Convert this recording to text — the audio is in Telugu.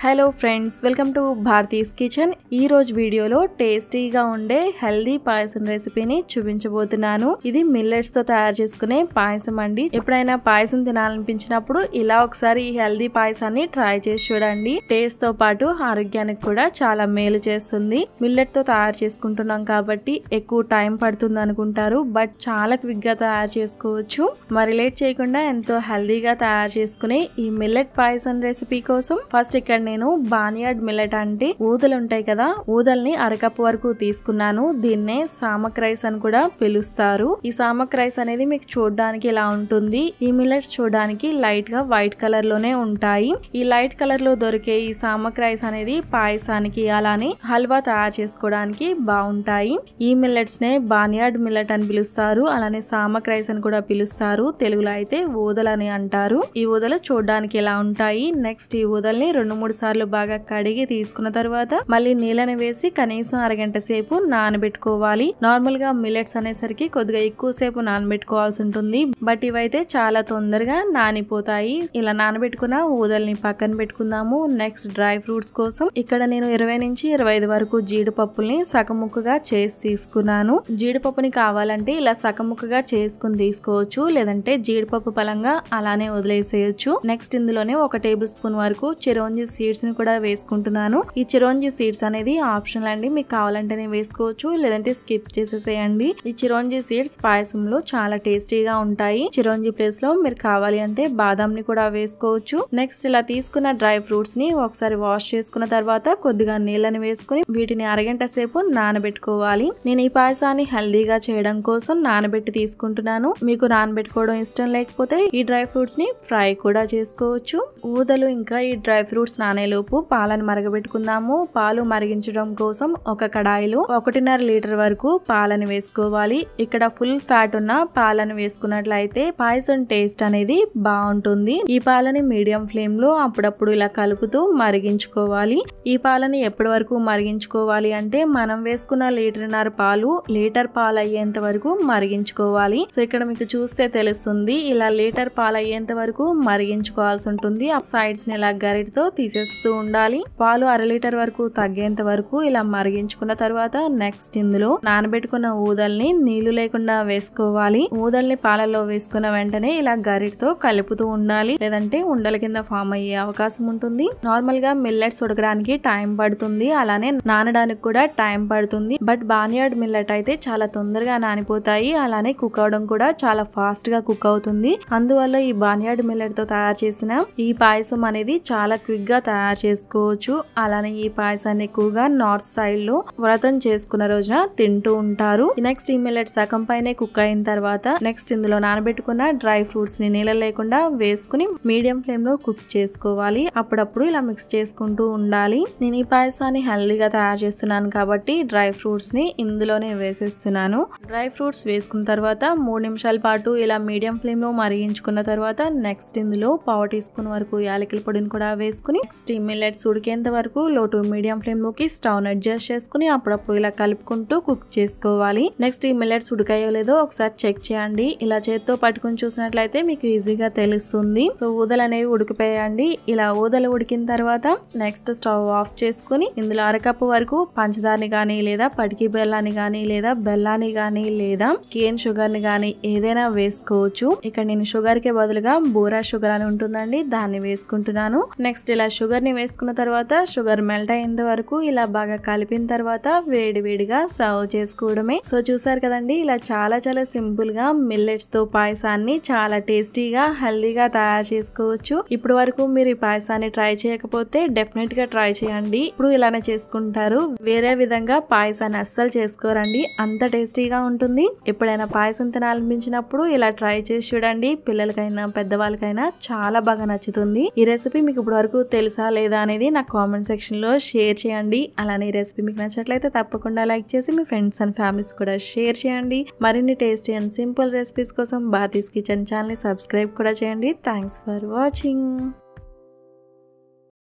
Hello friends, welcome to Bharati's kitchen. ఈ రోజు వీడియోలో టేస్టీగా ఉండే హెల్దీ పాయసం రెసిపీని చూపించబోతున్నాను. ఇది మిల్లెట్స్ తో తయారు చేసుకునే పాయసం అండి. ఎప్పుడైనా పాయసం తినాలనిపించినప్పుడు ఇలా ఒకసారి ఈ హెల్దీ పాయసాన్ని ట్రై చేసి చూడండి. టేస్ట్ తో పాటు ఆరోగ్యానికి కూడా చాలా మేలు చేస్తుంది. మిల్లెట్ తో తయారు చేసుకుంటున్నాం కాబట్టి ఎక్కువ టైం పడుతుంది అనుకుంటారు, బట్ చాలా క్విక్ గా తయారు చేసుకోవచ్చు. మరి లేట్ చేయకుండా ఎంతో హెల్దీగా తయారు చేసుకునే ఈ మిల్లెట్ పాయసం రెసిపీ కోసం ఫస్ట్ ఇక్కడ నేను బానియాడ్ మిల్లెట్ అంటే ఊదలు ఉంటాయి కదా, ఊదల్ని అరకప్పు వరకు తీసుకున్నాను. దీన్నే సామక్ రైస్ అని కూడా పిలుస్తారు. ఈ సామక్ రైస్ అనేది మీకు చూడడానికి ఇలా ఉంటుంది. ఈ మిల్లెట్స్ చూడడానికి లైట్ గా వైట్ కలర్ లోనే ఉంటాయి. ఈ లైట్ కలర్ లో దొరికే ఈ సామక్ రైస్ అనేది పాయసానికి అలానే హల్వా తయారు చేసుకోవడానికి బాగుంటాయి. ఈ మిల్లెట్స్ నే బానియాడ్ మిల్లెట్ అని పిలుస్తారు, అలానే సామక్ రైస్ అని కూడా పిలుస్తారు. తెలుగులో అయితే ఊదలు అని అంటారు. ఈ ఊదలు చూడడానికి ఇలా ఉంటాయి. నెక్స్ట్ ఈ ఊదల్ని 2-3 సార్లు బాగా కడిగి తీసుకున్న తర్వాత మళ్ళీ నీళ్ళని వేసి కనీసం అరగంట సేపు నానబెట్టుకోవాలి. నార్మల్ గా మిల్లెట్స్ అనేసరికి కొద్దిగా ఎక్కువ సేపు నానబెట్టుకోవాల్సి ఉంటుంది, బట్ ఇవైతే చాలా తొందరగా నానిపోతాయి. ఇలా నానబెట్టుకున్న ఊదల్ని పక్కన పెట్టుకుందాము. నెక్స్ట్ డ్రై ఫ్రూట్స్ కోసం ఇక్కడ నేను 20-25 వరకు జీడిపప్పుల్ని సగం ముక్కగా చేసి తీసుకున్నాను. జీడిపప్పుని కావాలంటే ఇలా సగం ముక్కగా చేసుకుని తీసుకోవచ్చు, లేదంటే జీడిపప్పు పలంగా అలానే వదిలేసేయచ్చు. నెక్స్ట్ ఇందులోనే 1 టేబుల్ స్పూన్ వరకు చిరోంజి సీడ్స్ ని కూడా వేసుకుంటున్నాను. ఈ చిరోంజి సీడ్స్ అనేది ఆప్షనల్ అండి, మీకు కావాలంటేనే వేసుకోవచ్చు, లేదంటే స్కిప్ చేసేసేయండి. ఈ చిరోంజి సీడ్స్ పాయసంలో చాలా టేస్టీగా ఉంటాయి. చిరోంజి ప్లేస్ లో మీరు కావాలి అంటే బాదం ని కూడా వేసుకోవచ్చు. నెక్స్ట్ ఇలా తీసుకున్న డ్రై ఫ్రూట్స్ ని ఒకసారి వాష్ చేసుకున్న తర్వాత కొద్దిగా నీళ్ళని వేసుకుని వీటిని అరగంట సేపు నానబెట్టుకోవాలి. నేను ఈ పాయసాన్ని హెల్దీగా చేయడం కోసం నానబెట్టి తీసుకుంటున్నాను. మీకు నానబెట్టుకోవడం ఇష్టం లేకపోతే ఈ డ్రై ఫ్రూట్స్ ని ఫ్రై కూడా చేసుకోవచ్చు. ఊదలు ఇంకా ఈ డ్రై ఫ్రూట్స్ నానేలోపు పాలను మరగబెట్టుకుందాము. పాలు మరిగించడం కోసం ఒక కడాయిలో 1.5 లీటర్ వరకు పాలను వేసుకోవాలి. ఇక్కడ ఫుల్ ఫ్యాట్ ఉన్న పాలను వేసుకున్నట్లయితే పాయసం టేస్ట్ అనేది బాగుంటుంది. ఈ పాలని మీడియం ఫ్లేమ్ లో అప్పుడప్పుడు ఇలా కలుపుతూ మరిగించుకోవాలి. ఈ పాలని ఎప్పటి వరకు మరిగించుకోవాలి అంటే మనం వేసుకున్న 1.5 లీటర్ పాలు అయ్యేంత వరకు మరిగించుకోవాలి. సో ఇక్కడ మీకు చూస్తే తెలుస్తుంది, ఇలా 1 లీటర్ పాలు అయ్యేంత వరకు మరిగించుకోవాల్సి ఉంటుంది. ఆ సైడ్స్ ని ఇలా గరిటతో తీసేస్తూ ఉండాలి. పాలు 1/2 లీటర్ వరకు తగ్గేంత వరకు ఇలా మరిగించుకున్న తర్వాత నెక్స్ట్ ఇందులో నానబెట్టుకున్న ఊదల్ని నీళ్లు లేకుండా వేసుకోవాలి. ఊదల్ని పాలలో వేసుకున్న వెంటనే ఇలా గరిటతో కలుపుతూ ఉండాలి, లేదంటే ఉండల కింద ఫామ్ అయ్యే అవకాశం ఉంటుంది. నార్మల్ గా మిల్లెట్స్ ఉడకడానికి టైం పడుతుంది, అలానే నానడానికి కూడా టైం పడుతుంది. బట్ బానియాడ్ మిల్లెట్ అయితే చాలా తొందరగా నానిపోతాయి, అలానే కుక్ అవడం కూడా చాలా ఫాస్ట్ గా కుక్ అవుతుంది. అందువల్ల ఈ బానియాడ్ మిల్లెట్ తో తయారు చేసిన ఈ పాయసం అనేది చాలా క్విక్ గా తయారు చేసుకోవచ్చు. అలానే ఈ పాయసాన్ని ఎక్కువగా నార్త్ సైడ్ లో వ్రతం చేసుకున్న రోజున తింటూ ఉంటారు. నెక్స్ట్ ఈ మిల్లెట్ సగం పైనే కుక్ అయిన తర్వాత నెక్స్ట్ ఇందులో నానబెట్టుకున్న డ్రై ఫ్రూట్స్ ని నీళ్ళ లేకుండా వేసుకుని మీడియం ఫ్లేమ్ లో కుక్ చేసుకోవాలి. అప్పుడప్పుడు ఇలా మిక్స్ చేసుకుంటూ ఉండాలి. నేను ఈ పాయసాన్ని హెల్దీగా తయారు చేస్తున్నాను కాబట్టి డ్రై ఫ్రూట్స్ ని ఇందులోనే వేసేస్తున్నాను. డ్రై ఫ్రూట్స్ వేసుకున్న తర్వాత 3 నిమిషాల పాటు ఇలా మీడియం ఫ్లేమ్ లో మరిగించుకున్న తర్వాత నెక్స్ట్ ఇందులో 1/4 టీ స్పూన్ వరకు యాలకుల పొడిని కూడా వేసుకుని నెక్స్ట్ ఈ మిల్లెట్స్ ఉడికేంత వరకు లో టు మీడియం ఫ్లేమ్ లోకి స్టవ్ అడ్జస్ట్ చేసుకుని అప్పుడప్పుడు ఇలా కలుపుకుంటూ కుక్ చేసుకోవాలి. నెక్స్ట్ ఈ మిల్లెట్స్ ఉడికాయో లేదో ఒకసారి చెక్ చేయండి. ఇలా చేత్తో పట్టుకుని చూసినట్లయితే మీకు ఈజీగా తెలుస్తుంది. సో ఊదలు అనేవి ఉడికిపోయాయండి. ఇలా ఊదలు ఉడికిన తర్వాత నెక్స్ట్ స్టవ్ ఆఫ్ చేసుకుని ఇందులో 1/2 కప్పు వరకు పంచదారని గానీ లేదా పటికి బెల్లాన్ని గానీ లేదా బెల్లాన్ని గానీ లేదా కేన్ షుగర్ ని గానీ ఏదైనా వేసుకోవచ్చు. ఇక్కడ నేను షుగర్ కి బదులుగా బూరా షుగర్ అని ఉంటుందండి, దాన్ని వేసుకుంటున్నాను. నెక్స్ట్ ఇలా షుగర్ ని వేసుకున్న తర్వాత షుగర్ మెల్ట్ అయ్యేంత వరకు ఇలా బాగా కలిపిన తర్వాత వేడివేడిగా సర్వ్ చేసుకోవడమే. సో చూసారు కదండి, ఇలా చాలా సింపుల్ గా మిల్లెట్స్ తో పాయసాన్ని చాలా టేస్టీగా హెల్దీగా తయారు చేసుకోవచ్చు. ఇప్పుడు వరకు మీరు ఈ పాయసాన్ని ట్రై చేయకపోతే డెఫినెట్ గా ట్రై చేయండి. ఇప్పుడు ఇలానే చేసుకుంటారు, వేరే విధంగా పాయసాన్ని అస్సలు చేసుకోరండి, అంత టేస్టీగా ఉంటుంది. ఎప్పుడైనా పాయసం తినాలనిపించినప్పుడు ఇలా ట్రై చేసి చూడండి. పిల్లలకైనా పెద్దవాళ్ళకైనా చాలా బాగా నచ్చుతుంది. ఈ రెసిపీ మీకు ఇప్పుడు వరకు తెలుసా లేదా అనేది నాకు కామెంట్ సెక్షన్ లో షేర్ చేయండి. అలానే ఈ రెసిపీ మీకు నచ్చినట్లయితే తప్పకుండా లైక్ చేసి మీ ఫ్రెండ్స్ అండ్ ఫ్యామిలీస్ కూడా షేర్ చేయండి. మరిన్ని టేస్టీ అండ్ సింపుల్ రెసిపీస్ కోసం భారతీస్ కిచెన్ ఛానల్ ని సబ్స్క్రైబ్ కూడా చేయండి. Thanks for watching.